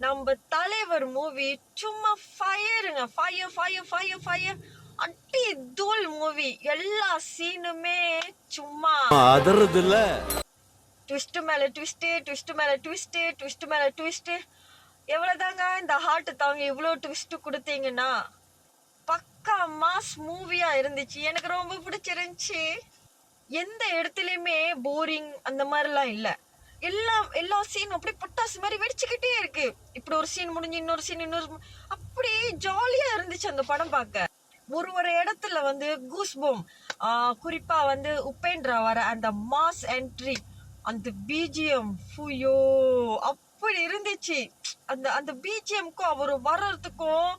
நம்ம தலைவர் மூவி சும்மா ஃபயருங்க, ஃபயர் ஃபயர் ஃபயர் ஃபயர், அட்டி தூள் மூவி. எல்லா சீனுமே சும்மா அதறது இல்ல, ட்விஸ்ட் மேல ட்விஸ்ட், ட்விஸ்ட் மேல ட்விஸ்ட், ட்விஸ்ட் மேல ட்விஸ்ட். எவ்வளவுதாங்க இந்த ஹார்ட் தாங்க இவ்வளவு ட்விஸ்ட் கொடுத்தீங்கன்னா? பக்கா மாஸ் மூவியா இருந்துச்சு, எனக்கு ரொம்ப பிடிச்சிருந்துச்சு. எந்த இடத்துலயுமே போரிங் அந்த மாதிரிலாம் இல்ல. எல்லா சீன் அப்படியே பட்டாசு மாதிரி வெடிச்சுக்கிட்டே இருக்கு. இப்படி ஒரு சீன் முடிஞ்சு இன்னொரு சீன் அப்படியே ஜாலியா இருந்துச்சு அந்த படம் பார்க்க. ஒரு இடத்துல வந்து கூஸ்பம், குறிப்பா வந்து உபேந்திரா வர அந்த மாஸ் என்ட்ரி, அந்த பிஜிஎம் ஃபுயோ அப்படி இருந்துச்சு. அந்த அந்த பிஜிஎம்க்கும் அவர் வர்றதுக்கும்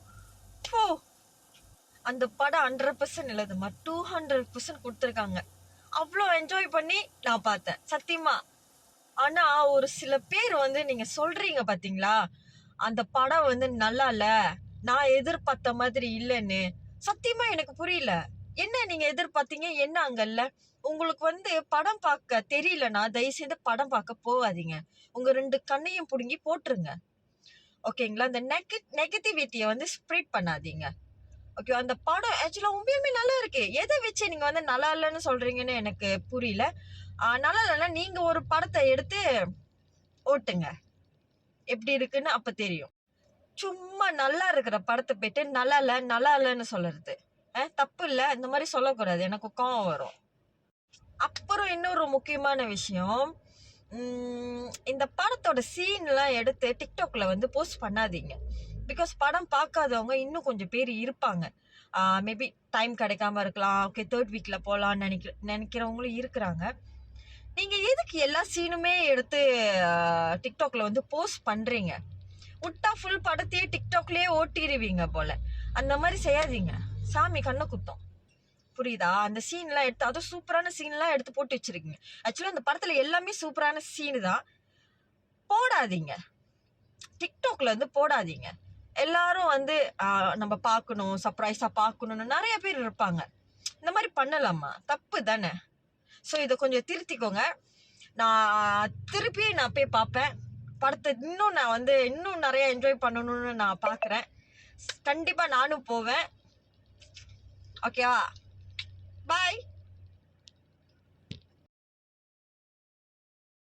அந்த படம் 100% இல்லதுமா, 200% கொடுத்துருக்காங்க. அவ்வளோ என்ஜாய் பண்ணி நான் பார்த்தேன் சத்தியமா. ஆனா ஒரு சில பேர் வந்து நீங்க சொல்றீங்க பாத்தீங்களா, அந்த படம் வந்து நல்லா இல்ல, நான் எதிர்பார்த்த மாதிரி இல்லைன்னு. சத்தியமா எனக்கு புரியல. என்ன நீங்க எதிர்பார்த்தீங்க, என்ன அங்கல்ல? உங்களுக்கு வந்து படம் பார்க்க தெரியலனா தயவு செய்து படம் பார்க்க போகாதீங்க. உங்க 2 கண்ணையும் புடுங்கி போட்டுருங்க. ஓகேங்களா? இந்த நெகட்டிவிட்டியை வந்து ஸ்ப்ரெட் பண்ணாதீங்க. ஓகே, அந்த படம் ஆக்சுவலா உண்மையுமே நல்லா இருக்கு. எதை வச்சு நீங்க வந்து நல்லா இல்லைன்னு சொல்றீங்கன்னு எனக்கு புரியல. நல்லா இல்லைன்னா நீங்க ஒரு படத்தை எடுத்து ஓட்டுங்க, எப்படி இருக்குன்னு அப்ப தெரியும். சும்மா நல்லா இருக்கிற படத்தை போயிட்டு நல்லா இல்லைன்னு சொல்றது தப்பு இல்ல. இந்த மாதிரி சொல்லக்கூடாது, எனக்கு கோவம் வரும். அப்புறம் இன்னொரு முக்கியமான விஷயம், இந்த படத்தோட சீன் எல்லாம் எடுத்து டிக்டாக்ல வந்து போஸ்ட் பண்ணாதீங்க. பிகாஸ் படம் பார்க்காதவங்க இன்னும் கொஞ்சம் பேர் இருப்பாங்க. மேபி டைம் கிடைக்காம இருக்கலாம். ஓகே, 3rd வீக்ல போகலான்னு நினைக்கிறவங்களும் இருக்கிறாங்க. நீங்க எதுக்கு எல்லா சீனுமே எடுத்து டிக்டாக்ல வந்து போஸ்ட் பண்றீங்க? விட்டா ஃபுல் படத்தையே டிக்டாக்லயே ஓட்டிடுவீங்க போல. அந்த மாதிரி செய்யாதீங்க, சாமி கண்ணை குத்தம். புரியுதா? அந்த சீன் எல்லாம் எடுத்து, அதுவும் சூப்பரான சீன் எல்லாம் எடுத்து போட்டு வச்சிருக்கீங்க. ஆக்சுவலா அந்த படத்துல எல்லாமே சூப்பரான சீனு தான். போடாதீங்க, டிக்டாக்ல வந்து போடாதீங்க. எல்லாரும் வந்து நம்ம பார்க்கணும், சர்ப்ரைஸா பார்க்கணும்னு நிறைய பேர் இருப்பாங்க. இந்த மாதிரி பண்ணலாமா? தப்பு தானே. ஸோ இதை கொஞ்சம் திருத்திக்கோங்க. நான் போய் பார்ப்பேன் படத்தை. நான் வந்து இன்னும் நிறைய என்ஜாய் பண்ணணும்னு நான் பார்க்குறேன். கண்டிப்பா நானும் போவேன். ஓகேவா? பாய்.